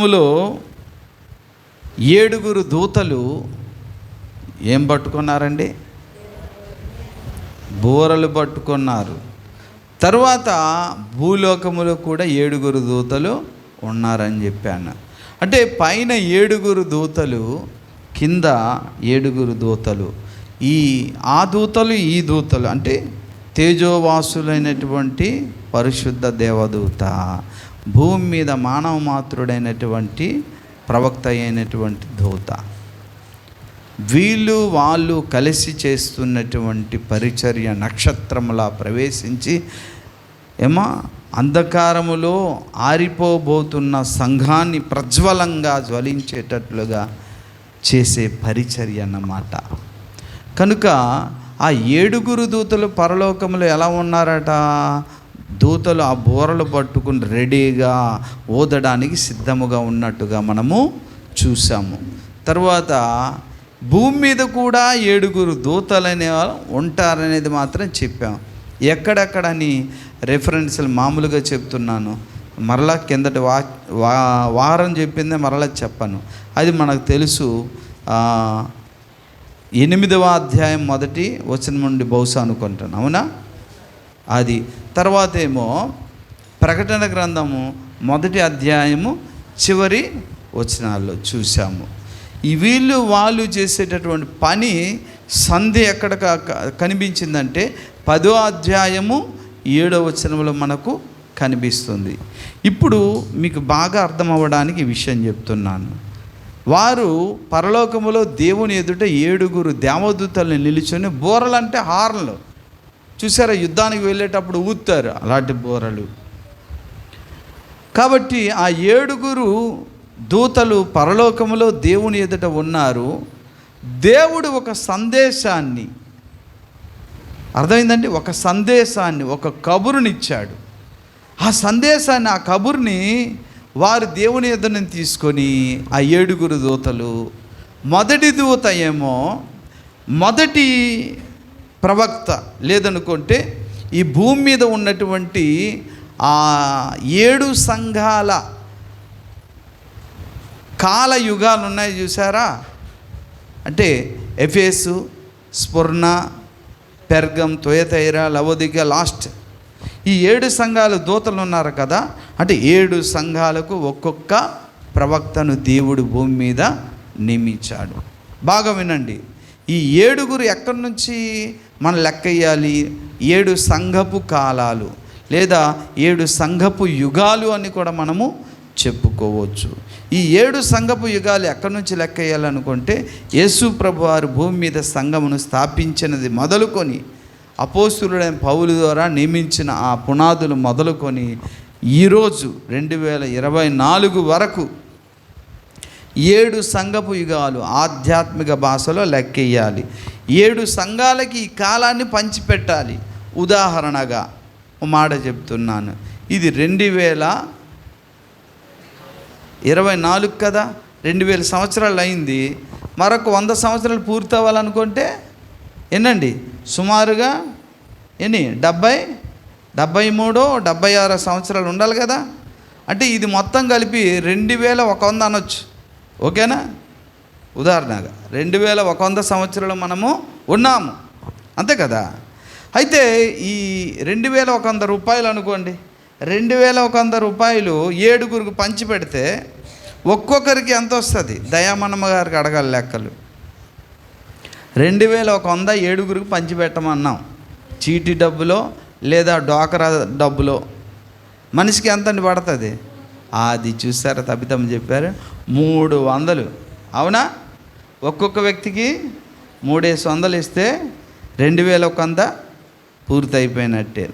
లో 7 దూతలు ఏం పట్టుకున్నారండి? బూరలు పట్టుకున్నారు. తరువాత భూలోకములో కూడా 7 దూతలు ఉన్నారని చెప్పాను. అంటే పైన 7 దూతలు, కింద 7 దూతలు. ఆ దూతలు ఈ దూతలు అంటే తేజోవాసులైనటువంటి పరిశుద్ధ దేవదూత, భూమి మీద మానవ మాతృడైనటువంటి ప్రవక్త అయినటువంటి దూత. వాళ్ళు కలిసి చేస్తున్నటువంటి పరిచర్య నక్షత్రములా ప్రవేశించి అంధకారములో ఆరిపోబోతున్న సంఘాన్ని ప్రజ్వలంగా జ్వలించేటట్లుగా చేసే పరిచర్య అన్నమాట. కనుక ఆ 7 దూతలు పరలోకములో ఎలా ఉన్నారట? దూతలు ఆ బూరలు పట్టుకుని రెడీగా ఊదడానికి సిద్ధముగా ఉన్నట్టుగా మనము చూసాము. తర్వాత భూమి మీద కూడా 7 దూతలు అనే ఉంటారనేది మాత్రం చెప్పాము. ఎక్కడెక్కడని రెఫరెన్స్లు మామూలుగా చెప్తున్నాను, మరలా కిందటి వారం చెప్పిందే మరలా చెప్పాను. అది మనకు తెలుసు. 8వ అధ్యాయం 1వ వచనం నుండి బహుశా అనుకుంటాను, అవునా? అది తర్వాత ఏమో ప్రకటన గ్రంథము 1వ అధ్యాయము చివరి వచనాల్లో చూసాము. వాళ్ళు చేసేటటువంటి పని సంధి ఎక్కడ కనిపించిందంటే 10వ అధ్యాయము 7వ వచనంలో మనకు కనిపిస్తుంది. ఇప్పుడు మీకు బాగా అర్థం అవ్వడానికి ఈ విషయం చెప్తున్నాను. వారు పరలోకములో దేవుని ఎదుట 7 దేవదూతల్ని నిలుచుని, బూరలు అంటే హార్న్లు చూసారా, యుద్ధానికి వెళ్ళేటప్పుడు ఊతారు, అలాంటి బూరలు. కాబట్టి ఆ 7 దూతలు పరలోకములో దేవుని ఎదుట ఉన్నారు. దేవుడు ఒక సందేశాన్ని, అర్థమైందండి, ఒక సందేశాన్ని, ఒక కబురునిచ్చాడు. ఆ సందేశాన్ని, ఆ కబుర్ని వారు దేవుని ఎదుట తీసుకొని ఆ 7 దూతలు, మొదటి దూత ఏమో మొదటి ప్రవక్త, లేదనుకుంటే ఈ భూమి మీద ఉన్నటువంటి ఆ 7 సంఘాల కాల యుగాలు ఉన్నాయి చూసారా, అంటే ఎఫెసు, స్ముర్న, పెర్గం, తుయతైర, లవోదిక, లాస్ట్ ఈ 7 సంఘాలు దూతలు ఉన్నారు కదా. అంటే 7 సంఘాలకు ఒక్కొక్క ప్రవక్తను దేవుడు భూమి మీద నియమించాడు. బాగా వినండి, ఈ 7 ఎక్కడి నుంచి మనం లెక్క వేయాలి? 7 సంఘపు కాలాలు లేదా 7 సంఘపు యుగాలు అని కూడా మనము చెప్పుకోవచ్చు. ఈ 7 సంఘపు యుగాలు ఎక్కడి నుంచి లెక్క వేయాలనుకుంటే, యేసు ప్రభు వారు భూమి మీద సంఘమును స్థాపించినది మొదలుకొని, అపోస్తలుడైన పౌలు ద్వారా నియమించిన ఆ పునాదులు మొదలుకొని ఈరోజు 2024 వరకు 7 సంఘపు యుగాలు ఆధ్యాత్మిక భాషలో లెక్కేయాలి. 7 సంఘాలకి ఈ కాలాన్ని పంచిపెట్టాలి. ఉదాహరణగా ఒక మాట చెప్తున్నాను, ఇది 2024 కదా, 2000 సంవత్సరాలు అయింది. మరొక 100 సంవత్సరాలు పూర్తి అవ్వాలనుకుంటే ఎన్నండి, సుమారుగా 73 76 సంవత్సరాలు ఉండాలి కదా. అంటే ఇది మొత్తం కలిపి 2100 అనొచ్చు, ఓకేనా? ఉదాహరణగా 2100 సంవత్సరాలు మనము ఉన్నాము, అంతే కదా. అయితే ఈ 2100 రూపాయలు అనుకోండి, 2100 రూపాయలు 7 పంచి పెడితే ఒక్కొక్కరికి ఎంత వస్తుంది? దయామన్నమ్మ గారికి అడగాలి లెక్కలు. 2100 7 పంచిపెట్టమన్నాం, చీటీ డబ్బులో లేదా డోకరా డబ్బులో మనిషికి ఎంత పడుతుంది? అది చూసారా, తబితమ్మ చెప్పారు 300, అవునా? ఒక్కొక్క వ్యక్తికి 300 ఇస్తే 2100 పూర్తయిపోయినట్టే.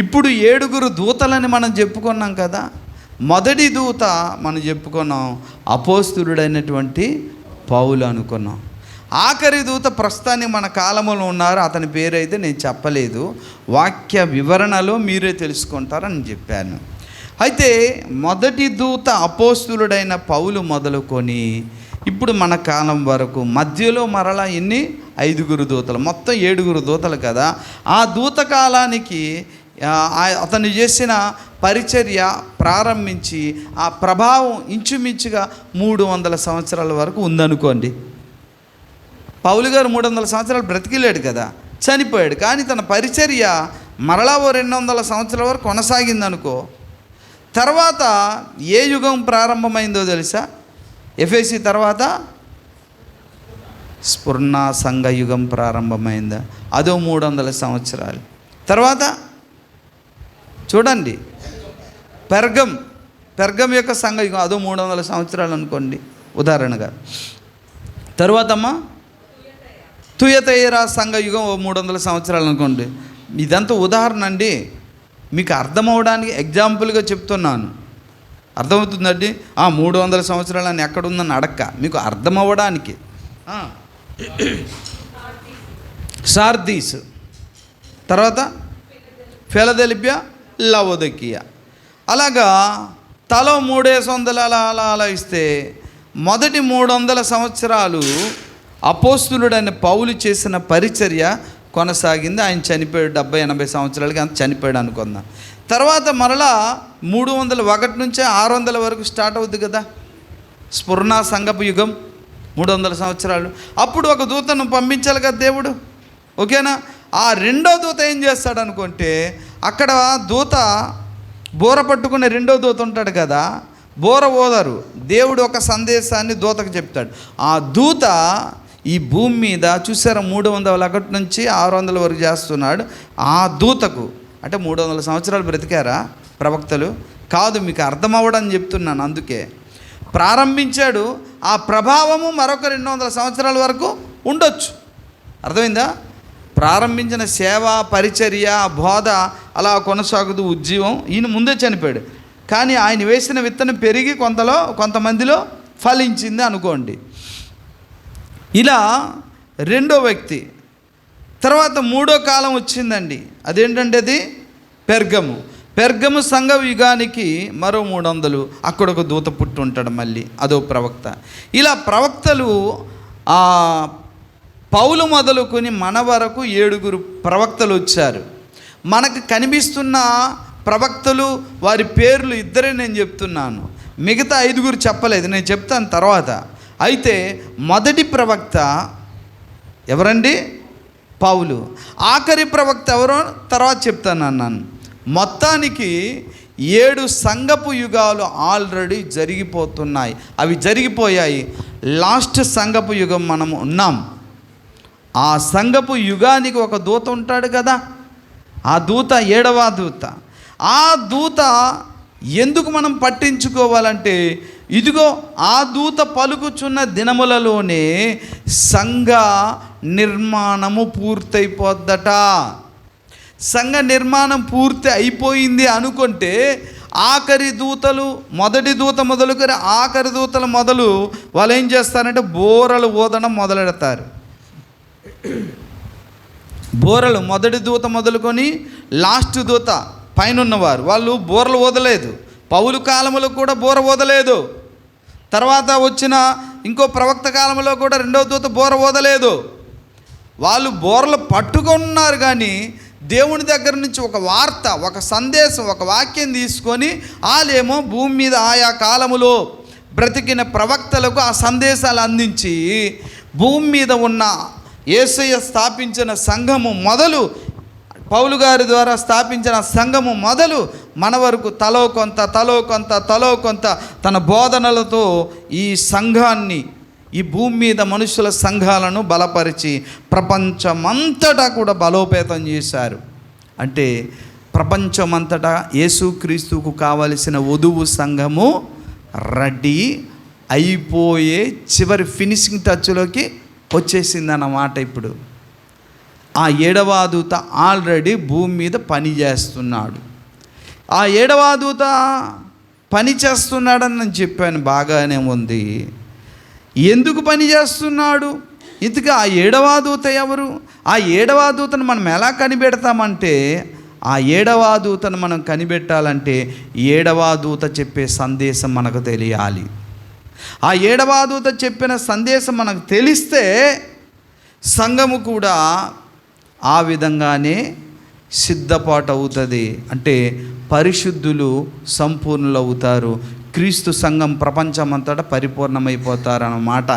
ఇప్పుడు 7 దూతలని మనం చెప్పుకున్నాం కదా. మొదటి దూత మనం చెప్పుకున్నాం అపోస్తలుడైనటువంటి పౌలు అనుకున్నాం. ఆఖరి దూత ప్రస్తుతానికి మన కాలంలో ఉన్నారు, అతని పేరైతే నేను చెప్పలేదు, వాక్య వివరణలో మీరే తెలుసుకుంటారని చెప్పాను. అయితే మొదటి దూత అపోస్తలుడైన పౌలు మొదలుకొని ఇప్పుడు మన కాలం వరకు మధ్యలో మరలా 5 దూతలు, మొత్తం 7 దూతలు కదా. ఆ దూత కాలానికి అతను చేసిన పరిచర్య ప్రారంభించి ఆ ప్రభావం ఇంచుమించుగా 300 సంవత్సరాల వరకు ఉందనుకోండి. పౌలు గారు 300 సంవత్సరాలు బ్రతికిలేడు కదా, చనిపోయాడు. కానీ తన పరిచర్య మరలా 200 సంవత్సరాల వరకు కొనసాగిందనుకో. తర్వాత ఏ యుగం ప్రారంభమైందో తెలుసా? ఎఫెసీ తర్వాత స్ఫురణ సంఘ యుగం ప్రారంభమైందా, అదో 300 సంవత్సరాలు. తర్వాత చూడండి, పెర్గం యొక్క సంఘ యుగం, అదో 300 సంవత్సరాలు అనుకోండి ఉదాహరణగా. తర్వాత తుయతైరా సంఘ యుగం 300 సంవత్సరాలు అనుకోండి. ఇదంతా ఉదాహరణ అండి, మీకు అర్థమవడానికి ఎగ్జాంపుల్గా చెప్తున్నాను. అర్థమవుతుందండి? 300 సంవత్సరాలు అని ఎక్కడుందని అడక్క, మీకు అర్థమవ్వడానికి. సార్దీస్, తర్వాత ఫిలదెల్ఫియా, లవోదికియా. అలాగా తలో 300 అలా ఇస్తే మొదటి 300 సంవత్సరాలు అపోస్తులుడైన పౌలు చేసిన పరిచర్య కొనసాగింది. ఆయన చనిపోయాడు 70-80 సంవత్సరాలకి, అంత చనిపోయాడు అనుకుందాం. తర్వాత మరలా 301 నుంచి 600 వరకు స్టార్ట్ అవుద్ది కదా స్ఫురణ సంఘపు యుగం, 300 సంవత్సరాలు. అప్పుడు ఒక దూతను పంపించాలి కదా దేవుడు, ఓకేనా? ఆ రెండో దూత ఏం చేస్తాడు అనుకుంటే, అక్కడ దూత బోర పట్టుకునే రెండో దూత ఉంటాడు కదా, బోర ఓదరు. దేవుడు ఒక సందేశాన్ని దూతకు చెప్తాడు. ఆ దూత ఈ భూమి మీద చూసారా 301 నుంచి 600 వరకు చేస్తున్నాడు. ఆ దూతకు అంటే 300 సంవత్సరాలు బ్రతికారా ప్రవక్తలు? కాదు, మీకు అర్థమవ్వడని చెప్తున్నాను. అందుకే ప్రారంభించాడు. ఆ ప్రభావము మరొక 200 సంవత్సరాల వరకు ఉండొచ్చు. అర్థమైందా? ప్రారంభించిన సేవ, పరిచర్య, బోధ అలా కొనసాగుతూ ఉద్యమం. ఈయన ముందే చనిపోయాడు, కానీ ఆయన వేసిన విత్తనం పెరిగి కొంతమందిలో ఫలించింది అనుకోండి. ఇలా రెండో వ్యక్తి. తర్వాత మూడో కాలం వచ్చిందండి. అదేంటంటే అది పెర్గము సంఘ యుగానికి మరో 300 అక్కడ ఒక దూత పుట్టి ఉంటాడు, మళ్ళీ అదో ప్రవక్త. ఇలా ప్రవక్తలు పౌలు మొదలుకొని మన వరకు 7 ప్రవక్తలు వచ్చారు. మనకు కనిపిస్తున్న ప్రవక్తలు వారి పేర్లు ఇద్దరే నేను చెప్తున్నాను, మిగతా 5 చెప్పలేదు, నేను చెప్తాను తర్వాత. అయితే మొదటి ప్రవక్త ఎవరండి? పౌలు. ఆఖరి ప్రవక్త ఎవరో తర్వాత చెప్తాను అన్నాను. మొత్తానికి 7 సంఘపు యుగాలు ఆల్రెడీ జరిగిపోతున్నాయి. అవి జరిగిపోయాయి. లాస్ట్ సంఘపు యుగం మనం ఉన్నాం. ఆ సంఘపు యుగానికి ఒక దూత ఉంటాడు కదా, ఆ దూత 7వ దూత. ఆ దూత ఎందుకు మనం పట్టించుకోవాలంటే, ఇదిగో ఆ దూత పలుకుచున్న దినములలోనే సంఘ నిర్మాణము పూర్తయిపోద్దట. సంఘ నిర్మాణం పూర్తి అయిపోయింది అనుకుంటే ఆఖరి దూతలు, మొదటి దూత మొదలుకొని ఆఖరి దూతలు మొదలు వాళ్ళు ఏం చేస్తారంటే బోరలు ఊదడం మొదలెడతారు. బోరలు మొదటి దూత మొదలుకొని లాస్ట్ దూత పైన ఉన్నవారు వాళ్ళు బోరలు ఊదలేదు. పౌలు కాలంలో కూడా బోర ఊదలేదు. తర్వాత వచ్చిన ఇంకో ప్రవక్త కాలంలో కూడా రెండవ దూత బోర ఊదలేదు. వాళ్ళు బోరలు పట్టుకున్నారు, కానీ దేవుని దగ్గర నుంచి ఒక వార్త, ఒక సందేశం, ఒక వాక్యం తీసుకొని వాళ్ళేమో భూమి మీద ఆయా కాలములో బ్రతికిన ప్రవక్తలకు ఆ సందేశాలు అందించి భూమి మీద ఉన్న యేసయ్య స్థాపించిన సంఘము మొదలు, పౌలు గారి ద్వారా స్థాపించిన సంఘము మొదలు మన వరకు తలో కొంత తన బోధనలతో ఈ సంఘాన్ని, ఈ భూమి మీద మనుషుల సంఘాలను బలపరిచి ప్రపంచమంతటా కూడా బలోపేతం చేశారు. అంటే ప్రపంచమంతటా యేసుక్రీస్తుకు కావలసిన వధువు సంఘము రెడీ అయిపోయే చివరి ఫినిషింగ్ టచ్లోకి వచ్చేసిందన్నమాట. ఇప్పుడు ఆ 7వ దూత ఆల్రెడీ భూమి మీద పని చేస్తున్నాడు. ఆ 7వ దూత పని చేస్తున్నాడని నేను చెప్పాను, బాగానే ఉంది. ఎందుకు పని చేస్తున్నాడు? ఇంతగా ఆ 7వ దూత ఎవరు? ఆ 7వ దూతను మనం ఎలా కనిపెడతామంటే, ఆ 7వ దూతను మనం కనిపెట్టాలంటే 7వ దూత చెప్పే సందేశం మనకు తెలియాలి. ఆ 7వ దూత చెప్పిన సందేశం మనకు తెలిస్తే సంఘము కూడా ఆ విధంగానే సిద్ధపాటు అవుతుంది. అంటే పరిశుద్ధులు సంపూర్ణులు అవుతారు. క్రీస్తు సంఘం ప్రపంచమంతటా పరిపూర్ణమైపోతారన్నమాట.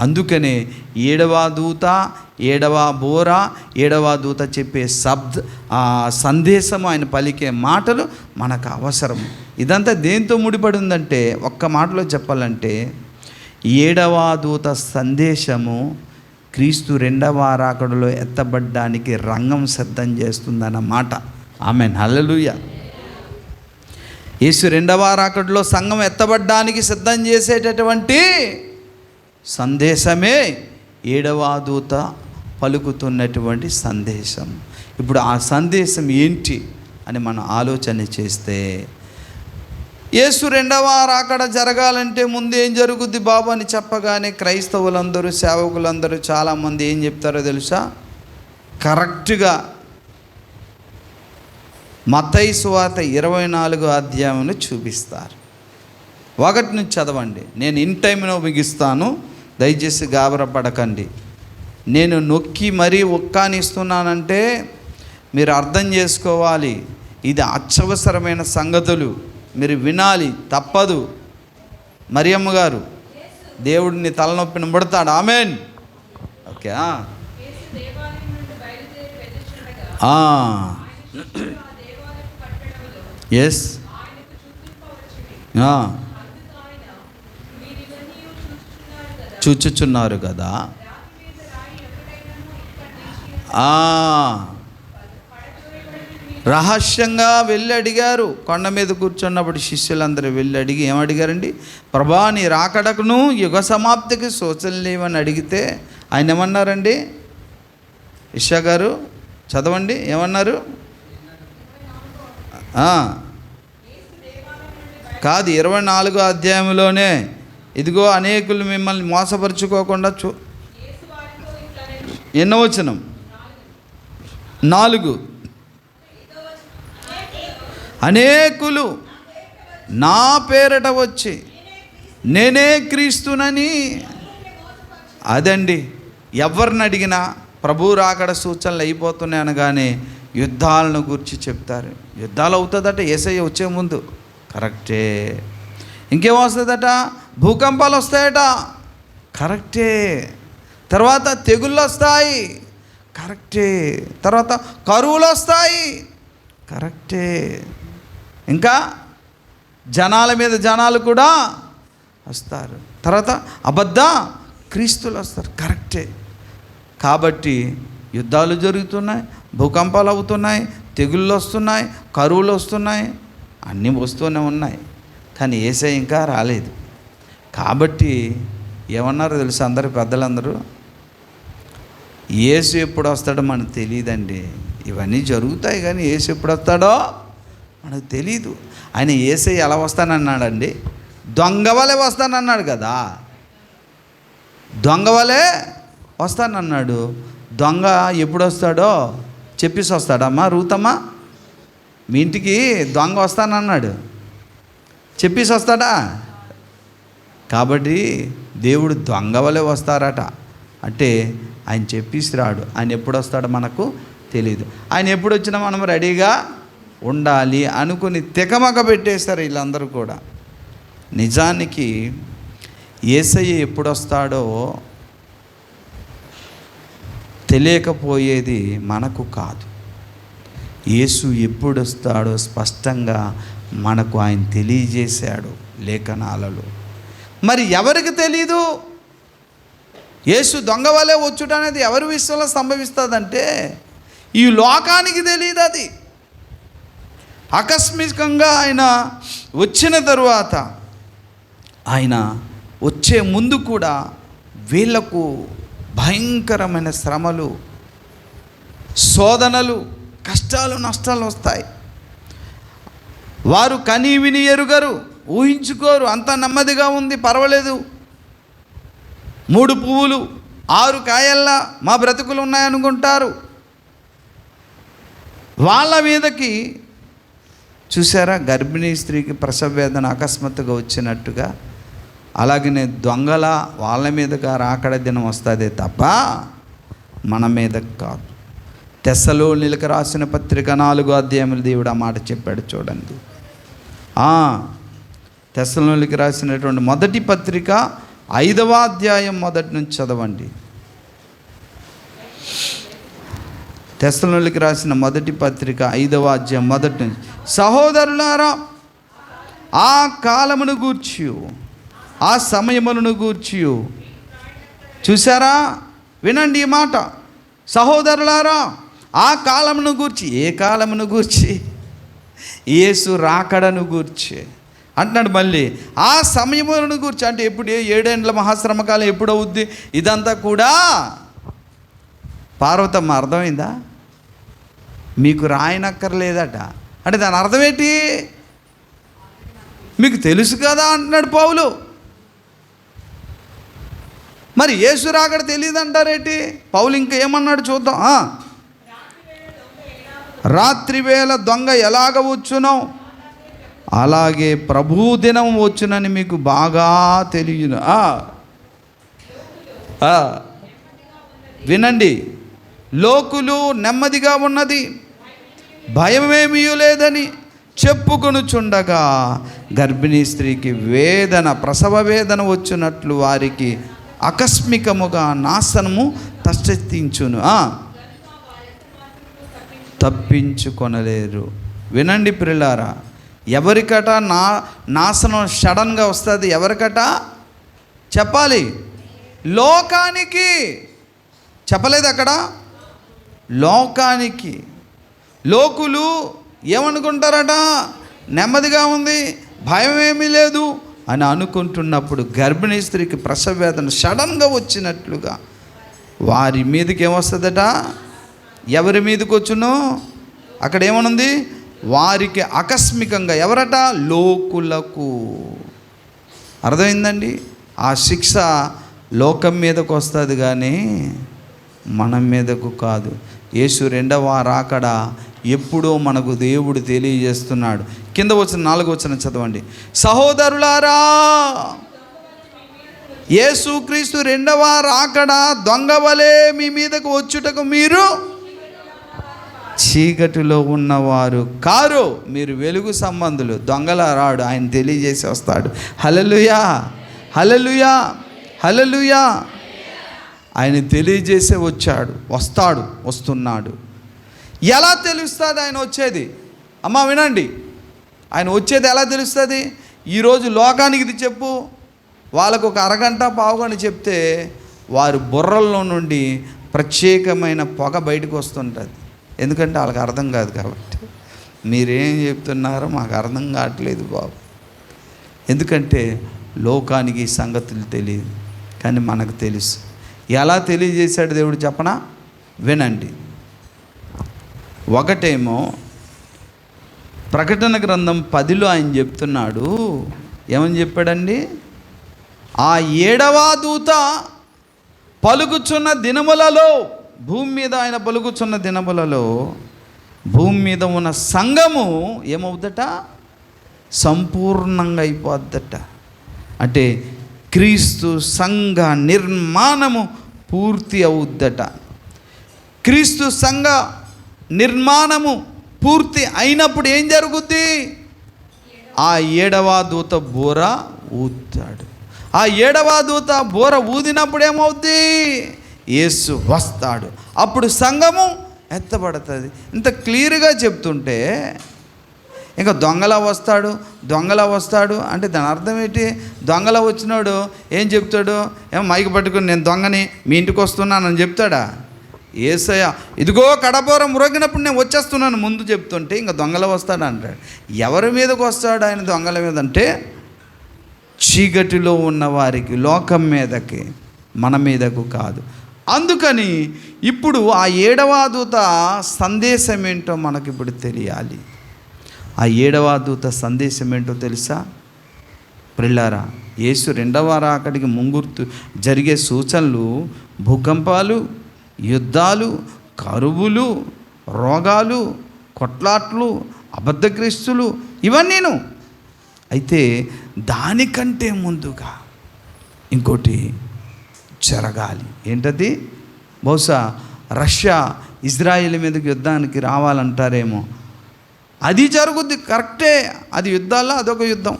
అందుకనే 7వ దూత, 7వ బోర, 7వ దూత చెప్పే సందేశము, ఆయన పలికే మాటలు మనకు అవసరం. ఇదంతా దేంతో ముడిపడి ఉందంటే, ఒక్క మాటలో చెప్పాలంటే 7వ దూత సందేశము క్రీస్తు 2వ రాకడలో ఎత్తబడ్డానికి రంగం సిద్ధం చేస్తుందన్నమాట. ఆమేన్, హల్లెలూయా. యేసు 2వ రాకడలో సంఘం ఎత్తబడ్డానికి సిద్ధం చేసేటటువంటి సందేశమే 7వ దూత పలుకుతున్నటువంటి సందేశం. ఇప్పుడు ఆ సందేశం ఏంటి అని మనం ఆలోచన చేస్తే, యేసు 2వ రాకడ జరగాలంటే ముందు ఏం జరుగుద్ది బాబు అని చెప్పగానే క్రైస్తవులందరూ, సేవకులందరూ చాలామంది ఏం చెప్తారో తెలుసా? కరెక్ట్గా మత్తయి సువార్త 24వ అధ్యాయంలో చూపిస్తారు. 1 నుంచి చదవండి. నేను ఇన్ టైంలో ముగిస్తాను, దయచేసి గాబరపడకండి. నేను నొక్కి మరీ ఒక్కానిస్తున్నానంటే మీరు అర్థం చేసుకోవాలి, ఇది అత్యవసరమైన సంగతులు, మీరు వినాలి, తప్పదు. మరియమ్మ గారు, దేవుడిని తలనొప్పిని పడతాడు. ఆమెన్. ఓకే. ఎస్, చూచుచున్నారు కదా. రహస్యంగా వెళ్ళి అడిగారు. కొండ మీద కూర్చున్నప్పుడు శిష్యులందరూ వెళ్ళి అడిగి ఏమడిగారండి? ప్రభా, నీ రాకడకును యుగ సమాప్తికి సూచనలు లేవని అడిగితే ఆయన ఏమన్నారండి? ఇషా గారు చదవండి, ఏమన్నారు? కాదు, 24వ అధ్యాయంలోనే, ఇదిగో అనేకులు మిమ్మల్ని మోసపరుచుకోకుండా ఎన్నో వచనం? 4. అనేకులు నా పేరట వచ్చి నేనే క్రీస్తునని. అదండి, ఎవరిని అడిగినా ప్రభు రాకడ సూచనలు అయిపోతున్నాయి అనగానే యుద్ధాలను గురించి చెప్తారు. యుద్ధాలు అవుతుందట యేసయ్య వచ్చే ముందు, కరెక్టే. ఇంకేమొస్తుందట? భూకంపాలు వస్తాయట, కరెక్టే. తర్వాత తెగుళ్ళు వస్తాయి, కరెక్టే. తర్వాత కరువులు వస్తాయి, కరెక్టే. ఇంకా జనాల మీద జనాలు కూడా వస్తారు. తర్వాత అబద్ధ క్రీస్తులు వస్తారు, కరెక్టే. కాబట్టి యుద్ధాలు జరుగుతున్నాయి, భూకంపాలు అవుతున్నాయి, తెగుళ్ళు వస్తున్నాయి, కరువులు వస్తున్నాయి, అన్నీ వస్తూనే ఉన్నాయి. కానీ యేసయ్య ఇంకా రాలేదు. కాబట్టి ఏమన్నారో తెలుసు అందరు పెద్దలందరూ? యేసు ఎప్పుడు వస్తాడో మనకు తెలియదండి. ఇవన్నీ జరుగుతాయి కానీ యేసు ఎప్పుడు వస్తాడో మనకు తెలీదు. ఆయన యేసయ్య ఎలా వస్తానన్నాడండి? దొంగ వలె వస్తానన్నాడు కదా. దొంగ వలె వస్తానన్నాడు. దొంగ ఎప్పుడు వస్తాడో చెప్పేసి వస్తాడమ్మా రూతమ్మా? మీ ఇంటికి దొంగ వస్తానన్నాడు, చెప్పేసి వస్తాడా? కాబట్టి దేవుడు దొంగ వలె వస్తారట. అంటే ఆయన చెప్పేసి రాడు. ఆయన ఎప్పుడు వస్తాడో మనకు తెలియదు. ఆయన ఎప్పుడు వచ్చినా మనం రెడీగా ఉండాలి అనుకుని తెకమక పెట్టేస్తారు వీళ్ళందరూ కూడా. నిజానికి యేసయ్య ఎప్పుడు వస్తాడో తెలియకపోయేది మనకు కాదు. యేసు ఎప్పుడు వస్తాడో స్పష్టంగా మనకు ఆయన తెలియజేశాడు లేఖనాలలో. మరి ఎవరికి తెలీదు? యేసు దొంగ వలె వచ్చుట అనేది ఎవరి విషయంలో సంభవిస్తుందంటే ఈ లోకానికి తెలియదు. అది ఆకస్మికంగా ఆయన వచ్చిన తరువాత, ఆయన వచ్చే ముందు కూడా వీళ్లకు భయంకరమైన శ్రమలు, శోధనలు, కష్టాలు, నష్టాలు వస్తాయి. వారు కని విని ఎరుగరు, ఊహించుకోరు. అంతా నెమ్మదిగా ఉంది, పర్వాలేదు, 3 పువ్వులు 6 కాయల్లా మా బ్రతుకులు ఉన్నాయనుకుంటారు. వాళ్ళ మీదకి చూసారా, గర్భిణీ స్త్రీకి ప్రసవ వేదన అకస్మాత్తుగా వచ్చినట్టుగా అలాగనే దొంగల వాళ్ళ మీదగా రాకడ దినం వస్తుంది తప్ప మన మీదకి కాదు. తెస్సలోనిలకు రాసిన పత్రిక 4వ అధ్యాయంలో దేవుడు ఆ మాట చెప్పాడు చూడండి. తెస్సలోనిలకు రాసినటువంటి మొదటి పత్రిక 5వ అధ్యాయం మొదటి నుంచి చదవండి. తెస్సలోనిలకు రాసిన మొదటి పత్రిక 5వ అధ్యాయం మొదటి నుంచి. సహోదరులారా, ఆ కాలమును గూర్చి, ఆ సమయములను గూర్చి చూసారా? వినండి ఈ మాట. సహోదరులారా, ఆ కాలమును గూర్చి. ఏ కాలమును గూర్చి? యేసు రాకడను గూర్చి అంటున్నాడు. మళ్ళీ ఆ సమయములను గూర్చి అంటే ఎప్పుడు? 7 ఏండ్ల మహాశ్రమ కాలం ఎప్పుడు అవుద్ది? ఇదంతా కూడా పార్వతమ్మ, అర్థమైందా? మీకు రాయనక్కర్లేదట. అంటే దాని అర్థం ఏంటి? మీకు తెలుసు కదా అంటున్నాడు పౌలు. మరి యేసు రాకడ తెలియదు అంటారేంటి? పౌలు ఇంకా ఏమన్నాడు చూద్దాం. రాత్రి వేళ దొంగ ఎలాగ వచ్చునో అలాగే ప్రభు దినం వచ్చునని మీకు బాగా తెలియను. వినండి, లోకులు నెమ్మదిగా ఉన్నది, భయమేమీ లేదని చెప్పుకొనుచుండగా గర్భిణీ స్త్రీకి వేదన, ప్రసవ వేదన వచ్చినట్లు వారికి ఆకస్మికముగా నాశనము తటస్థించును, తప్పించుకొనలేరు. వినండి ప్రియులారా, ఎవరికట నాశనం సడన్గా వస్తుంది? ఎవరికట చెప్పాలి? లోకానికి. చెప్పలేదు అక్కడ? లోకానికి. లోకులు ఏమనుకుంటారట? నెమ్మదిగా ఉంది, భయం ఏమీ లేదు అని అనుకుంటున్నప్పుడు గర్భిణీ స్త్రీకి ప్రసవ వేదన సడన్గా వచ్చినట్లుగా వారి మీదకి ఏమొస్తుందట? ఎవరి మీదకి వచ్చునో అక్కడ ఏమనుంది? వారికి ఆకస్మికంగా. ఎవరట? లోకులకు. అర్థమైందండి? ఆ శిక్ష లోకం మీదకు వస్తుంది కానీ మనం మీదకు కాదు. యేసు 2వ రాకడ ఎప్పుడో మనకు దేవుడు తెలియజేస్తున్నాడు. కింద వచ్చిన 4వ వచనం చదవండి. సహోదరులారా, యేసుక్రీస్తు 2వ రాకడ దొంగ వలె మీ మీదకు వచ్చుటకు మీరు చీకటిలో ఉన్నవారు కారు, మీరు వెలుగు సంబంధులు. దొంగల రాడు, ఆయన తెలియజేసి వస్తాడు. హల్లెలూయా, హల్లెలూయా, హల్లెలూయా. ఆయన తెలియజేసే వచ్చాడు, వస్తున్నాడు. ఎలా తెలుస్తుంది ఆయన వచ్చేది? అమ్మా వినండి, ఆయన వచ్చేది ఎలా తెలుస్తుంది? ఈరోజు లోకానికి ఇది చెప్పు, వాళ్ళకు ఒక అరగంట పావుగంట చెప్తే వారి బుర్రల్లో నుండి ప్రత్యేకమైన పొగ బయటకు వస్తుంటుంది. ఎందుకంటే వాళ్ళకి అర్థం కాదు కాబట్టి. మీరేం చెప్తున్నారో మాకు అర్థం కావట్లేదు బాబు. ఎందుకంటే లోకానికి ఈ సంగతులు తెలియదు, కానీ మనకు తెలుసు. ఎలా తెలియజేశాడు దేవుడు చెప్పనా? వినండి. ఒకటేమో ప్రకటన గ్రంథం 10లో ఆయన చెప్తున్నాడు. ఏమని చెప్పాడండి? ఆ 7వ దూత పలుకుచున్న దినములలో, భూమి మీద ఆయన పలుకుచున్న దినములలో భూమి మీద ఉన్న సంఘము ఏమవుద్దట? సంపూర్ణంగా అయిపోద్దట. అంటే క్రీస్తు సంఘ నిర్మాణము పూర్తి అవుద్దట. క్రీస్తు సంఘ నిర్మాణము పూర్తి అయినప్పుడు ఏం జరుగుద్ది? ఆ 7వ దూత బూర ఊతాడు. ఆ 7వ దూత బూర ఊదినప్పుడు ఏమవుద్ది? యేసు వస్తాడు. అప్పుడు సంఘము ఎత్తబడుతుంది. ఇంత క్లియర్గా చెప్తుంటే ఇంకా దొంగలా వస్తాడు అంటే దాని అర్థం ఏంటి? దొంగలా వచ్చినాడు ఏం చెప్తాడు? ఏమో మైకి పట్టుకుని నేను దొంగని మీ ఇంటికి వస్తున్నానని చెప్తాడా? యేసయ్య ఇదిగో కడబోరం మ్రోగినప్పుడు నేను వచ్చేస్తున్నాను ముందు చెప్తుంటే ఇంకా దొంగల వస్తాడు అంటాడు. ఎవరి మీదకి వస్తాడు ఆయన దొంగల మీద అంటే? చీకటిలో ఉన్న వారికి, లోకం మీదకి, మన మీదకు కాదు. అందుకని ఇప్పుడు ఆ 7వ దూత సందేశం ఏంటో మనకి ఇప్పుడు తెలియాలి. ఆ 7వ దూత సందేశం ఏంటో తెలుసా ప్రియులారా? యేసు 2వ రాకడికి ముంగుర్తు జరిగే సూచనలు భూకంపాలు, యుద్ధాలు, కరువులు, రోగాలు, కొట్లాట్లు, అబద్ధక్రీస్తులు, ఇవన్నీను. అయితే దానికంటే ముందుగా ఇంకోటి జరగాలి. ఏంటది? బహుశా రష్యా ఇజ్రాయేల్ మీదకి యుద్ధానికి రావాలంటారేమో. అది జరుగుద్ది, కరెక్టే, అది యుద్ధాల్లో అదొక యుద్ధం.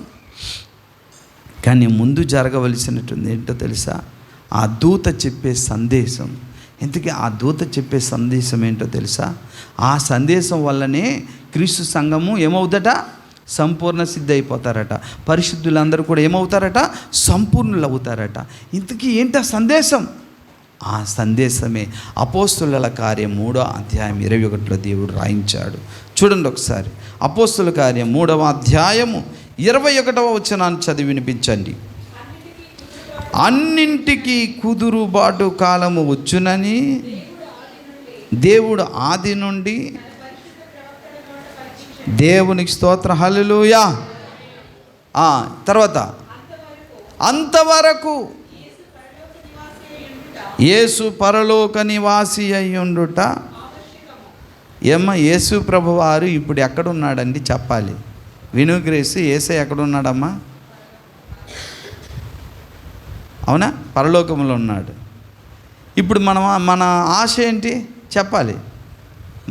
కానీ ముందు జరగవలసినటువంటి ఏంటో తెలుసా? ఆ దూత చెప్పే సందేశం. ఇంతకీ ఆ దూత చెప్పే సందేశం ఏంటో తెలుసా? ఆ సందేశం వల్లనే క్రీస్తు సంఘము ఏమవుదట? సంపూర్ణ సిద్ధి అయిపోతారట. పరిశుద్ధులందరూ కూడా ఏమవుతారట? సంపూర్ణులు అవుతారట. ఇంతకీ ఏంటి ఆ సందేశం? ఆ సందేశమే అపోస్తుల కార్యం 3వ అధ్యాయం 21లో దేవుడు రాయించాడు. చూడండి ఒకసారి. అపోస్తుల కార్యం 3వ అధ్యాయము 21వ వచనాన్ని చదివి వినిపించండి. అన్నింటికీ కుదురుబాటు కాలము వచ్చునని దేవుడు ఆది నుండి, దేవునికి స్తోత్ర, హల్లెలూయా. తర్వాత అంతవరకు యేసు పరలోక నివాసి అయ్యుండుట. యేసు ప్రభువారు ఇప్పుడు ఎక్కడున్నాడండి చెప్పాలి. వినుగ్రేసి యేసే ఎక్కడున్నాడమ్మా? అవునా? పరలోకంలో ఉన్నాడు. ఇప్పుడు మన ఆశ ఏంటి చెప్పాలి?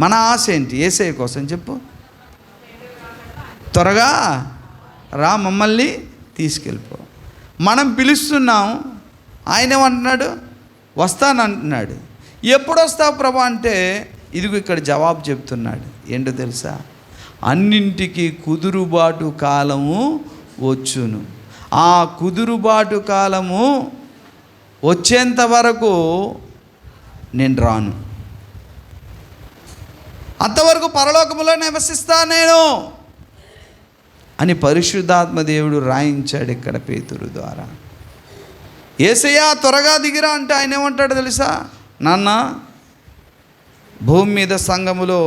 మన ఆశ ఏంటి? యేసయ్య కోసం చెప్పు. త్వరగా రా, మమ్మల్ని తీసుకెళ్ళిపో. మనం పిలుస్తున్నాం, ఆయన ఏమంటున్నాడు? వస్తానంటున్నాడు. ఎప్పుడు వస్తావు ప్రభా అంటే ఇదిగో ఇక్కడ జవాబు చెప్తున్నాడు. ఏంటో తెలుసా? అన్నింటికీ కుదురుబాటు కాలము వచ్చును. ఆ కుదురుబాటు కాలము వచ్చేంత వరకు నేను రాను, అంతవరకు పరలోకములో నివసిస్తా నేను అని పరిశుద్ధాత్మ దేవుడు రాయించాడు ఇక్కడ పేతురు ద్వారా. యేసయ్య త్వరగా దిగిరా అంటే ఆయన ఏమంటాడు తెలుసా? నాన్న, భూమి మీద సంఘములో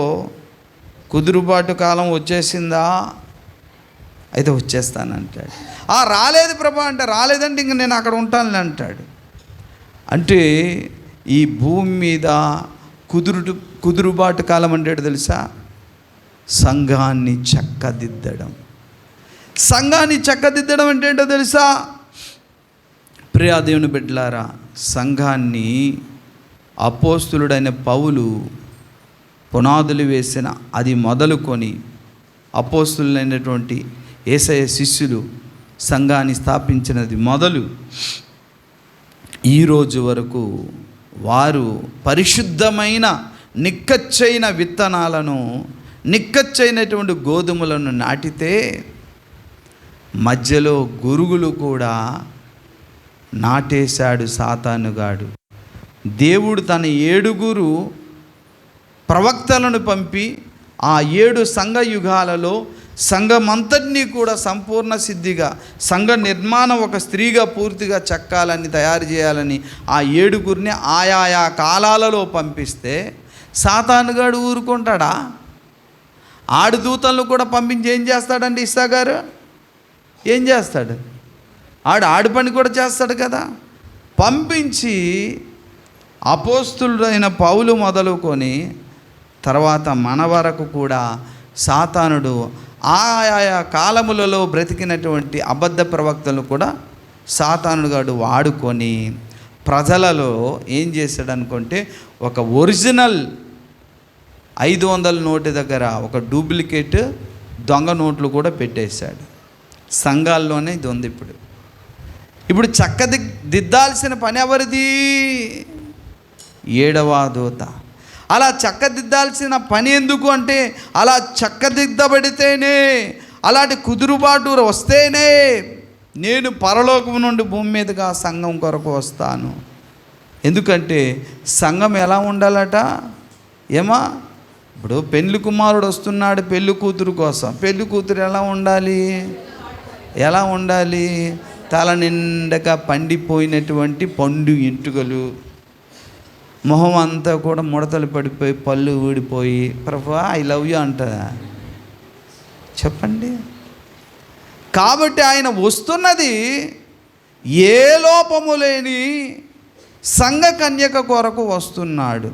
కుదురుబాటు కాలం వచ్చేసిందా? అయితే వచ్చేస్తానంటాడు. రాలేదు ప్రభా అంటే రాలేదంటే ఇంక నేను అక్కడ ఉంటానులే అంటాడు. అంటే ఈ భూమి మీద కుదురుబాటు కాలం అంటే తెలుసా? సంఘాన్ని చక్కదిద్దడం. సంఘాన్ని చక్కదిద్దడం అంటే ఏంటో తెలుసా? ప్రియా దేవుని బిడ్డలారా, సంఘాన్ని అపోస్తులుడైన పౌలు పునాదులు వేసిన అది మొదలుకొని అపోస్తులైనటువంటి యేసయ్య శిష్యులు సంఘాన్ని స్థాపించినది మొదలు ఈరోజు వరకు వారు పరిశుద్ధమైన నిక్కచ్చైన విత్తనాలను, నిక్కచ్చైనటువంటి గోధుమలను నాటితే మధ్యలో గురుగులు కూడా నాటేశాడు సాతానుగాడు. దేవుడు తన 7 ప్రవక్తలను పంపి ఆ 7 సంఘ యుగాలలో సంఘమంతటినీ కూడా సంపూర్ణ సిద్ధిగా, సంఘ నిర్మాణం ఒక స్త్రీగా పూర్తిగా చెక్కాలని, తయారు చేయాలని ఆ 7 ఆయా కాలాలలో పంపిస్తే సాతానుగాడు ఊరుకుంటాడా? ఆడు దూతలను కూడా పంపించి ఏం చేస్తాడండి ఇస్సాగారు? ఏం చేస్తాడు? ఆడు పని కూడా చేస్తాడు కదా. పంపించి అపోస్తులుడైన పౌలు మొదలుకొని తర్వాత మన వరకు కూడా సాతానుడు ఆయా కాలములలో బ్రతికినటువంటి అబద్ధ ప్రవక్తలు కూడా సాతానుగాడు వాడుకొని ప్రజలలో ఏం చేశాడు అనుకుంటే, ఒక ఒరిజినల్ 500 నోటు దగ్గర ఒక డూప్లికేట్ దొంగ నోట్లు కూడా పెట్టేశాడు. సంఘాల్లోనే ఇది ఉంది. ఇప్పుడు చక్కదిద్దాల్సిన పని ఎవరిది? 7వ దూత. అలా చక్కదిద్దాల్సిన పని ఎందుకు అంటే, అలా చక్కదిద్దబడితేనే, అలాంటి కుదురుబాటు వస్తేనే నేను పరలోకం నుండి భూమి మీదగా సంఘం కొరకు వస్తాను. ఎందుకంటే సంఘం ఎలా ఉండాలట? ఇప్పుడు పెళ్లి కుమారుడు వస్తున్నాడు పెళ్లి కూతురు కోసం. పెళ్లి కూతురు ఎలా ఉండాలి? తల నిండగా పండిపోయినటువంటి పండు ఎంటుకలు, మొహం అంతా కూడా ముడతలు పడిపోయి, పళ్ళు ఊడిపోయి, ప్రభా ఐ లవ్ యూ అంటదా? చెప్పండి. కాబట్టి ఆయన వస్తున్నది ఏ లోపము లేని సంఘ కన్యక కొరకు వస్తున్నాడు.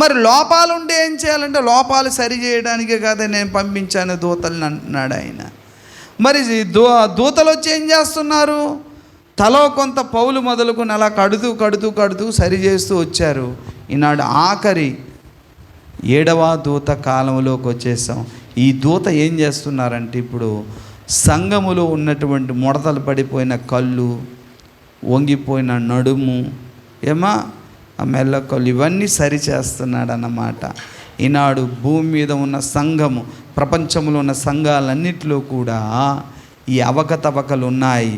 మరి లోపాలుంటే ఏం చేయాలంటే, లోపాలు సరి చేయడానికే కదా నేను పంపించాను దూతల్ని అంటున్నాడు ఆయన. మరి దూతలు వచ్చి ఏం చేస్తున్నారు? తలో కొంత పౌలు మొదలుకొని అలా కడుతూ సరి చేస్తూ వచ్చారు. ఈనాడు ఆఖరి 7వ దూత కాలంలోకి వచ్చేసాం. ఈ దూత ఏం చేస్తున్నారంటే ఇప్పుడు సంఘములో ఉన్నటువంటి ముడతలు పడిపోయిన కళ్ళు, వంగిపోయిన నడుము, ఆ మెల్లకళ్ళు ఇవన్నీ సరిచేస్తున్నాడు అన్నమాట. ఈనాడు భూమి మీద ఉన్న సంఘము, ప్రపంచంలో ఉన్న సంఘాలన్నిటిలో కూడా ఈ అవకతవకలు ఉన్నాయి,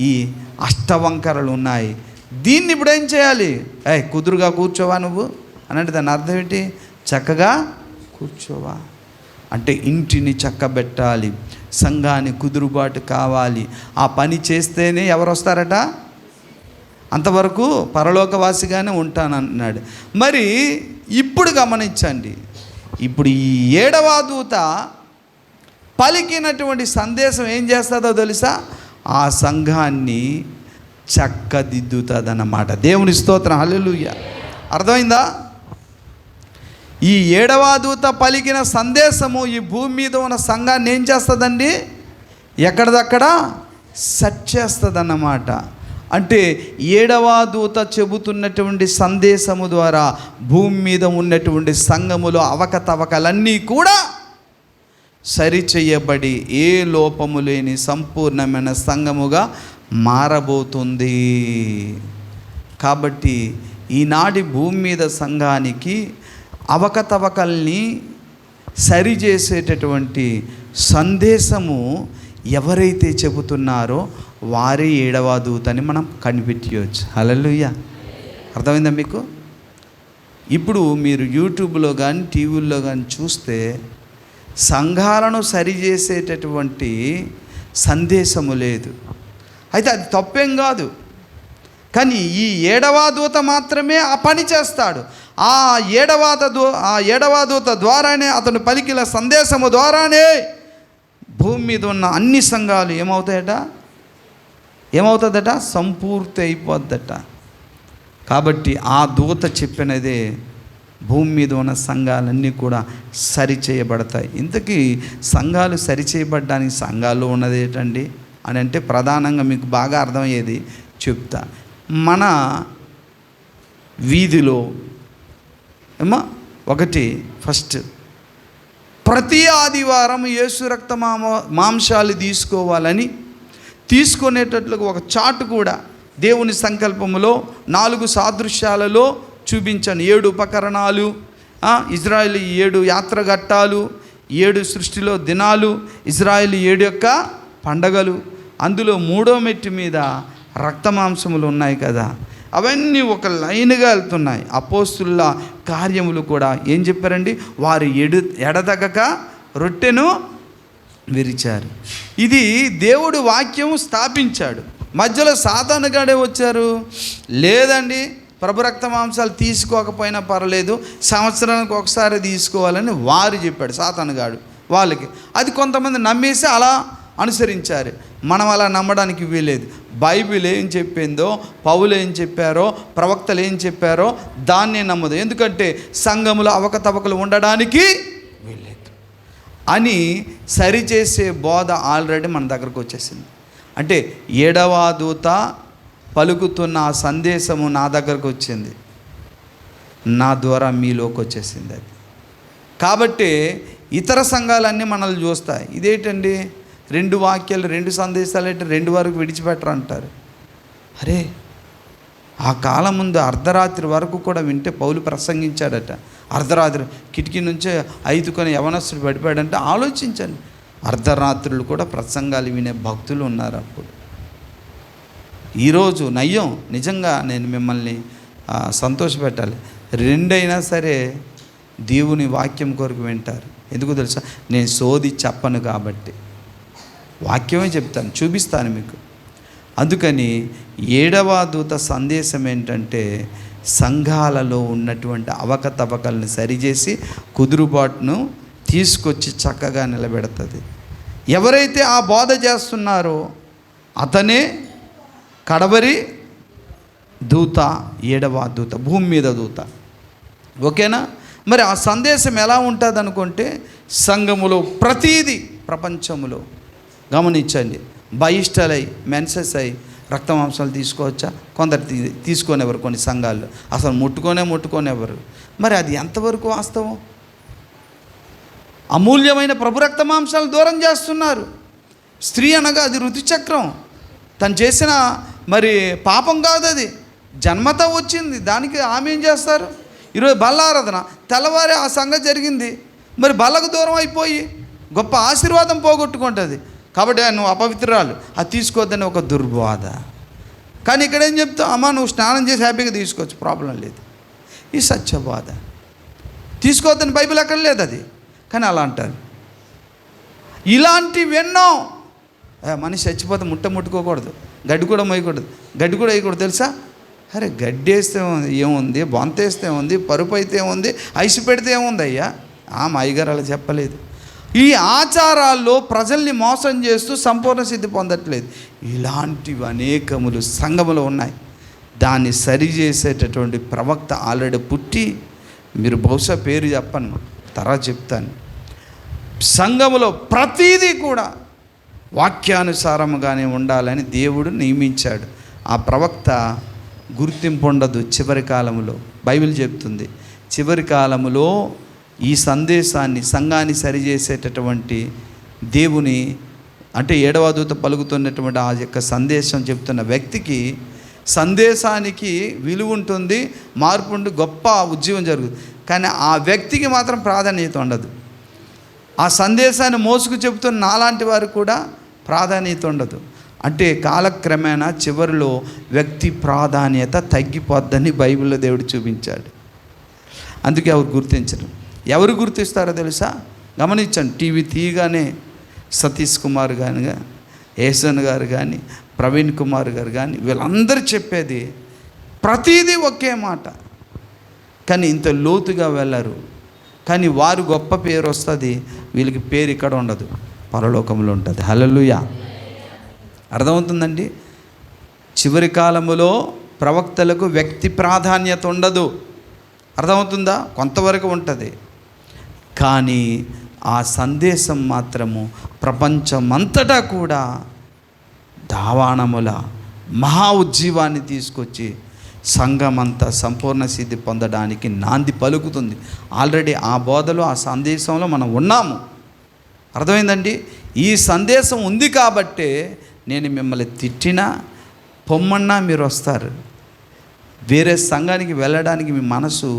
ఈ అష్టవంకరలు ఉన్నాయి. దీన్ని ఇప్పుడు ఏం చేయాలి? కుదురుగా కూర్చోవా నువ్వు అని అంటే దాని అర్థం ఏంటి? చక్కగా కూర్చోవా అంటే ఇంటిని చక్కబెట్టాలి, సంఘాన్ని కుదురుబాటు కావాలి. ఆ పని చేస్తేనే ఎవరు వస్తారట? అంతవరకు పరలోకవాసిగానే ఉంటానన్నాడు. మరి ఇప్పుడు గమనించండి, ఇప్పుడు ఈ 7వ దూత పలికినటువంటి సందేశం ఏం చేస్తుందో తెలుసా? ఆ సంఘాన్ని చక్కదిద్దుతుందన్నమాట. దేవుని స్తోత్రం, హల్లెలూయా. అర్థమైందా? ఈ 7వ దూత పలికిన సందేశము ఈ భూమి మీద ఉన్న సంఘాన్ని ఏం చేస్తుందండి? ఎక్కడిదక్కడ సెట్ చేస్తుందన్నమాట. అంటే 7వ దూత చెబుతున్నటువంటి సందేశము ద్వారా భూమి మీద ఉన్నటువంటి సంఘములో అవకతవకలన్నీ కూడా సరిచేయబడి ఏ లోపము లేని సంపూర్ణమైన సంఘముగా మారబోతుంది. కాబట్టి ఈనాటి భూమి మీద సంఘానికి అవకతవకల్ని సరిచేసేటటువంటి సందేశము ఎవరైతే చెబుతున్నారో వారే 7వ దూతని మనం కనిపెట్టవచ్చు. హల్లెలూయా. అర్థమైందా మీకు? ఇప్పుడు మీరు యూట్యూబ్లో కానీ టీవీల్లో కానీ చూస్తే సంఘాలను సరిచేసేటటువంటి సందేశము లేదు. అయితే అది తప్పేం కాదు, కానీ ఈ 7వ దూత మాత్రమే ఆ పని చేస్తాడు. ఆ 7వ దూత ద్వారానే, అతను పలికిన సందేశము ద్వారానే భూమి మీద ఉన్న అన్ని సంఘాలు ఏమవుతుందట? సంపూర్తి అయిపోద్దట. కాబట్టి ఆ దూత చెప్పినదే భూమి మీద ఉన్న సంఘాలన్నీ కూడా సరిచేయబడతాయి. ఇంతకీ సంఘాలు సరిచేయబడ్డానికి సంఘాల్లో ఉన్నది ఏంటండి అని అంటే ప్రధానంగా మీకు బాగా అర్థమయ్యేది చెప్తా. మన వీధిలో ఒకటి ఫస్ట్ ప్రతి ఆదివారం యేసు రక్త మాంసాలు తీసుకోవాలని తీసుకునేటట్లుగా ఒక చార్ట్ కూడా దేవుని సంకల్పములో 4 సాదృశ్యాలలో చూపించాను. 7 ఉపకరణాలు, ఇజ్రాయేల్ 7 యాత్ర ఘట్టాలు, 7 సృష్టిలో దినాలు, ఇజ్రాయేల్ 7 యొక్క పండగలు, అందులో 3వ మెట్టు మీద రక్తమాంసములు ఉన్నాయి కదా, అవన్నీ ఒక లైన్గా వెళ్తున్నాయి. అపోస్తుల కార్యములు కూడా ఏం చెప్పారండి? వారు ఎడతెగక రొట్టెను విరిచారు. ఇది దేవుడు వాక్యం స్థాపించాడు. మధ్యలో సాతానుగాడే వచ్చారు, లేదండి ప్రభు రక్త మాంసాలు తీసుకోకపోయినా పర్లేదు, సంవత్సరానికి ఒకసారి తీసుకోవాలని వారు చెప్పాడు సాతానుగాడు వాళ్ళకి. అది కొంతమంది నమ్మేసి అలా అనుసరించారు. మనం అలా నమ్మడానికి వీలేదు. బైబిల్ ఏం చెప్పిందో, పౌలు ఏం చెప్పారో, ప్రవక్తలు ఏం చెప్పారో దాన్నే నమ్మదు. ఎందుకంటే సంఘములో అవకతవకలు ఉండడానికి వీలేదు అని సరిచేసే బోధ ఆల్రెడీ మన దగ్గరకు వచ్చేసింది. అంటే 7వ దూత పలుకుతున్న ఆ సందేశము నా దగ్గరకు వచ్చింది, నా ద్వారా మీలోకి వచ్చేసింది అది. కాబట్టి ఇతర సంఘాలన్నీ మనల్ని చూస్తాయి, ఇదేంటండి 2 వాక్యాలు 2 సందేశాలు అంటే 2 వరకు విడిచిపెట్టరు అంటారు. అరే ఆ కాలం ముందు అర్ధరాత్రి వరకు కూడా వింటే పౌలు ప్రసంగించాడట. అర్ధరాత్రి కిటికీ నుంచే ఐదుకొని యవనస్తుడు పడిపోయాడంటే ఆలోచించండి. అర్ధరాత్రులు కూడా ప్రసంగాలు వినే భక్తులు ఉన్నారు అప్పుడు. ఈరోజు నయ్యం, నిజంగా నేను మిమ్మల్ని సంతోషపెట్టాలి, 2 అయినా సరే దేవుని వాక్యం కొరకు వింటారు. ఎందుకు తెలుసా? నేను సోది చెప్పను కాబట్టి, వాక్యమే చెప్తాను, చూపిస్తాను మీకు. అందుకని 7వ దూత సందేశం ఏంటంటే సంఘాలలో ఉన్నటువంటి అవకతవకల్ని సరిచేసి కుదురుబాటును తీసుకొచ్చి చక్కగా నిలబెడుతుంది. ఎవరైతే ఆ బోధ చేస్తున్నారో అతనే కడవరి దూత, 7వ దూత, భూమి మీద దూత. ఓకేనా? మరి ఆ సందేశం ఎలా ఉంటుంది అనుకుంటే, సంఘములో ప్రతీది ప్రపంచములో గమనించండి, బహిష్టలై మెన్సెస్ అయి రక్తమాంసాలు తీసుకోవచ్చా? కొందరు తీసుకోనేవారు, కొన్ని సంఘాల్లో అసలు ముట్టుకోనేవారు. మరి అది ఎంతవరకు వాస్తవం? అమూల్యమైన ప్రభు రక్త మాంసాలు దూరం చేస్తున్నారు. స్త్రీ అనగా అది ఋతుచక్రం, తను చేసిన మరి పాపం కాదు, అది జన్మతో వచ్చింది. దానికి ఆమె ఏం చేస్తారు? ఈరోజు బల్లారాధన, తెల్లవారి ఆ సంగతి జరిగింది, మరి బల్లకు దూరం అయిపోయి గొప్ప ఆశీర్వాదం పోగొట్టుకుంటుంది. కాబట్టి నువ్వు అపవిత్రాలు, అది తీసుకోవద్దని ఒక దుర్బోధ. కానీ ఇక్కడ ఏం చెప్తావు? అమ్మ నువ్వు స్నానం చేసి హ్యాపీగా తీసుకోవచ్చు, ప్రాబ్లం లేదు. ఈ సత్యబోధ తీసుకోవద్దని బైబిల్ ఎక్కడ లేదు అది, కానీ అలా అంటారు. ఇలాంటివి ఎన్నో. మనిషి చచ్చిపోతే ముట్టుకోకూడదు, గడ్డి కూడా మోయకూడదు, గడ్డి కూడా వేయకూడదు తెలుసా? అరే గడ్డి వేస్తే ఏముంది, బొంత వేస్తే ఏముంది, పరుపు అయితే ఏముంది, ఐసు పెడితే ఏముంది అయ్యా? మా అయ్యగారు అలా చెప్పలేదు. ఈ ఆచారాల్లో ప్రజల్ని మోసం చేస్తూ సంపూర్ణ సిద్ధి పొందట్లేదు. ఇలాంటివి అనేకములు సంఘములో ఉన్నాయి. దాన్ని సరిచేసేటటువంటి ప్రవక్త ఆల్రెడీ పుట్టి, మీరు బహుశా పేరు చెప్పను, తర్వాత చెప్తాను. సంఘములో ప్రతీదీ కూడా వాక్యానుసారముగానే ఉండాలని దేవుడు నియమించాడు. ఆ ప్రవక్త గుర్తింపు ఉండదు చివరి కాలంలో. బైబిల్ చెప్తుంది చివరి కాలములో ఈ సందేశాన్ని, సంఘాన్ని సరిచేసేటటువంటి దేవుని, అంటే 7వ దూత పలుకుతున్నటువంటి ఆ యొక్క సందేశం చెప్తున్న వ్యక్తికి, సందేశానికి విలువ ఉంటుంది, మార్పు ఉండి గొప్ప ఉద్యోగం జరుగుతుంది. కానీ ఆ వ్యక్తికి మాత్రం ప్రాధాన్యత ఉండదు. ఆ సందేశాన్ని మోసుకు చెబుతున్న నాలాంటి వారికి కూడా ప్రాధాన్యత ఉండదు. అంటే కాలక్రమేణా చివరిలో వ్యక్తి ప్రాధాన్యత తగ్గిపోద్దని బైబిల్లో దేవుడు చూపించాడు. అందుకే ఎవరు గుర్తించరు. ఎవరు గుర్తిస్తారో తెలుసా? గమనించండి. టీవీ తీయగానే సతీష్ కుమార్ కానీ, ఏసన్ గారు కానీ, ప్రవీణ్ కుమార్ గారు కానీ, వీళ్ళందరూ చెప్పేది ప్రతీదీ ఒకే మాట, కానీ ఇంత లోతుగా వెళ్ళరు. కానీ వారు గొప్ప పేరు వస్తుంది, వీళ్ళకి పేరు ఇక్కడ ఉండదు, పరలోకంలో ఉంటుంది. హల్లెలూయా. అర్థమవుతుందండి? చివరి కాలములో ప్రవక్తలకు వ్యక్తి ప్రాధాన్యత ఉండదు. అర్థమవుతుందా? కొంతవరకు ఉంటుంది, కానీ ఆ సందేశం మాత్రము ప్రపంచమంతటా కూడా దావానముల మహా ఉజ్జీవాన్ని తీసుకొచ్చి సంఘమంతా సంపూర్ణ సిద్ధి పొందడానికి నాంది పలుకుతుంది. ఆల్రెడీ ఆ బోధలో, ఆ సందేశంలో మనం ఉన్నాము. అర్థమైందండి? ఈ సందేశం ఉంది కాబట్టే నేను మిమ్మల్ని తిట్టినా పొమ్మన్నా మీరు వస్తారు. వేరే సంఘానికి వెళ్ళడానికి మీ మనసు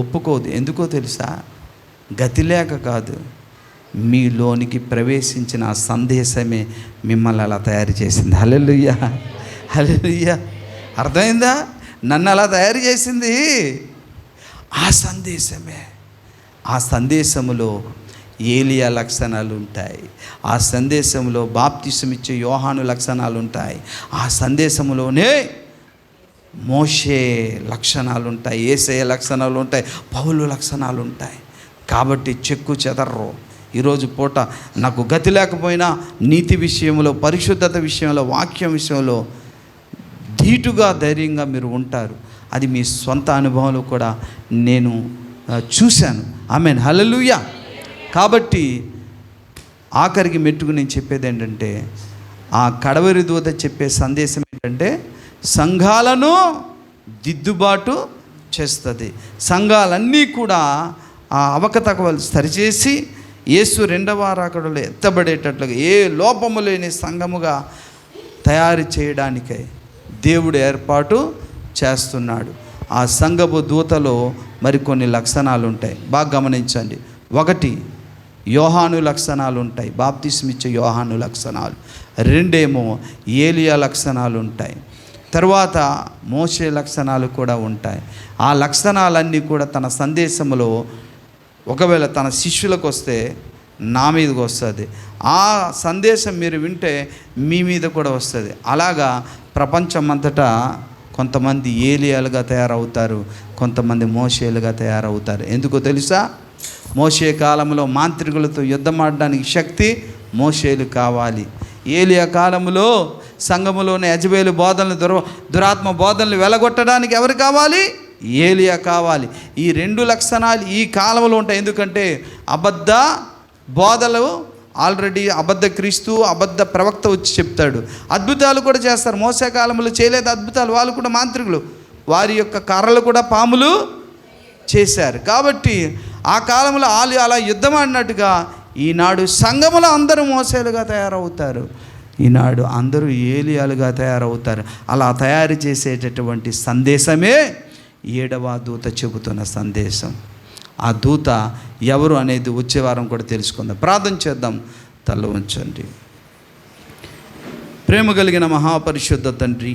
ఒప్పుకోదు. ఎందుకో తెలుసా? గతి లేక కాదు, మీలోనికి ప్రవేశించిన ఆ సందేశమే మిమ్మల్ని అలా తయారు చేసింది. హల్లెలూయా, హల్లెలూయా. అర్థమైందా? నన్ను అలా తయారు చేసింది ఆ సందేశమే. ఆ సందేశములో ఏలియా లక్షణాలు ఉంటాయి, ఆ సందేశంలో బాప్తిసం ఇచ్చే యోహాను లక్షణాలు ఉంటాయి, ఆ సందేశంలోనే మోషే లక్షణాలు ఉంటాయి, యేసయ్య లక్షణాలు ఉంటాయి, పౌలు లక్షణాలు ఉంటాయి. కాబట్టి చెక్కు చెదర్రు. ఈరోజు పూట నాకు గతి లేకపోయినా నీతి విషయంలో, పరిశుద్ధత విషయంలో, వాక్యం విషయంలో ధీటుగా ధైర్యంగా మీరు ఉంటారు. అది మీ సొంత అనుభవంలో కూడా నేను చూశాను. ఆమేన్, హల్లెలూయా. కాబట్టి ఆఖరికి మెట్టుకు నేను చెప్పేది ఏంటంటే, ఆ కడవరి దూత చెప్పే సందేశం ఏంటంటే, సంఘాలను దిద్దుబాటు చేస్తుంది. సంఘాలన్నీ కూడా ఆ అవకతవకలు సరిచేసి యేసు 2వ రాకడలో ఎత్తబడేటట్లుగా ఏ లోపము లేని సంఘముగా తయారు చేయడానికై దేవుడు ఏర్పాటు చేస్తున్నాడు. ఆ సంఘపు దూతలో మరికొన్ని లక్షణాలు ఉంటాయి, బాగా గమనించండి. 1, యోహాను లక్షణాలు ఉంటాయి, బాప్తిస్మిచ్చే యోహాను లక్షణాలు. 2 ఏలియా లక్షణాలు ఉంటాయి. తర్వాత మోషే లక్షణాలు కూడా ఉంటాయి. ఆ లక్షణాలన్నీ కూడా తన సందేశంలో ఒకవేళ తన శిష్యులకు వస్తే నా మీదకి వస్తుంది. ఆ సందేశం మీరు వింటే మీ మీద కూడా వస్తుంది. అలాగా ప్రపంచమంతటా కొంతమంది ఏలియాలుగా తయారవుతారు, కొంతమంది మోషేలుగా తయారవుతారు. ఎందుకో తెలుసా? మోషే కాలంలో మాంత్రికులతో యుద్ధం ఆడడానికి శక్తి మోషేలు కావాలి. ఏలియా కాలంలో సంఘములోని యజబేలు బోధనలు, దురాత్మ బోధనలు వెలగొట్టడానికి ఎవరు కావాలి? ఏలియా కావాలి. ఈ 2 లక్షణాలు ఈ కాలంలో ఉంటాయి. ఎందుకంటే అబద్ధ బోధలు ఆల్రెడీ, అబద్ధ క్రీస్తు, అబద్ధ ప్రవక్త వచ్చి చెప్తాడు. అద్భుతాలు కూడా చేస్తారు. మోసే కాలంలో చేయలేదు అద్భుతాలు, వాళ్ళు కూడా మాంత్రికులు. వారి యొక్క కర్రలు కూడా పాములు చేశారు. కాబట్టి ఆ కాలంలో వాళ్ళు అలా యుద్ధం ఆడినట్టుగా ఈనాడు సంఘములో అందరూ మోసేలుగా తయారవుతారు. ఈనాడు అందరూ ఏలియాలుగా తయారవుతారు. అలా తయారు చేసేటటువంటి సందేశమే 7వ దూత చెబుతున్న సందేశం. ఆ దూత ఎవరు అనేది వచ్చే వారం కూడా తెలుసుకుందాం. ప్రార్థన చేద్దాం. తల ఉంచండి. ప్రేమ కలిగిన మహాపరిశుద్ధ తండ్రి,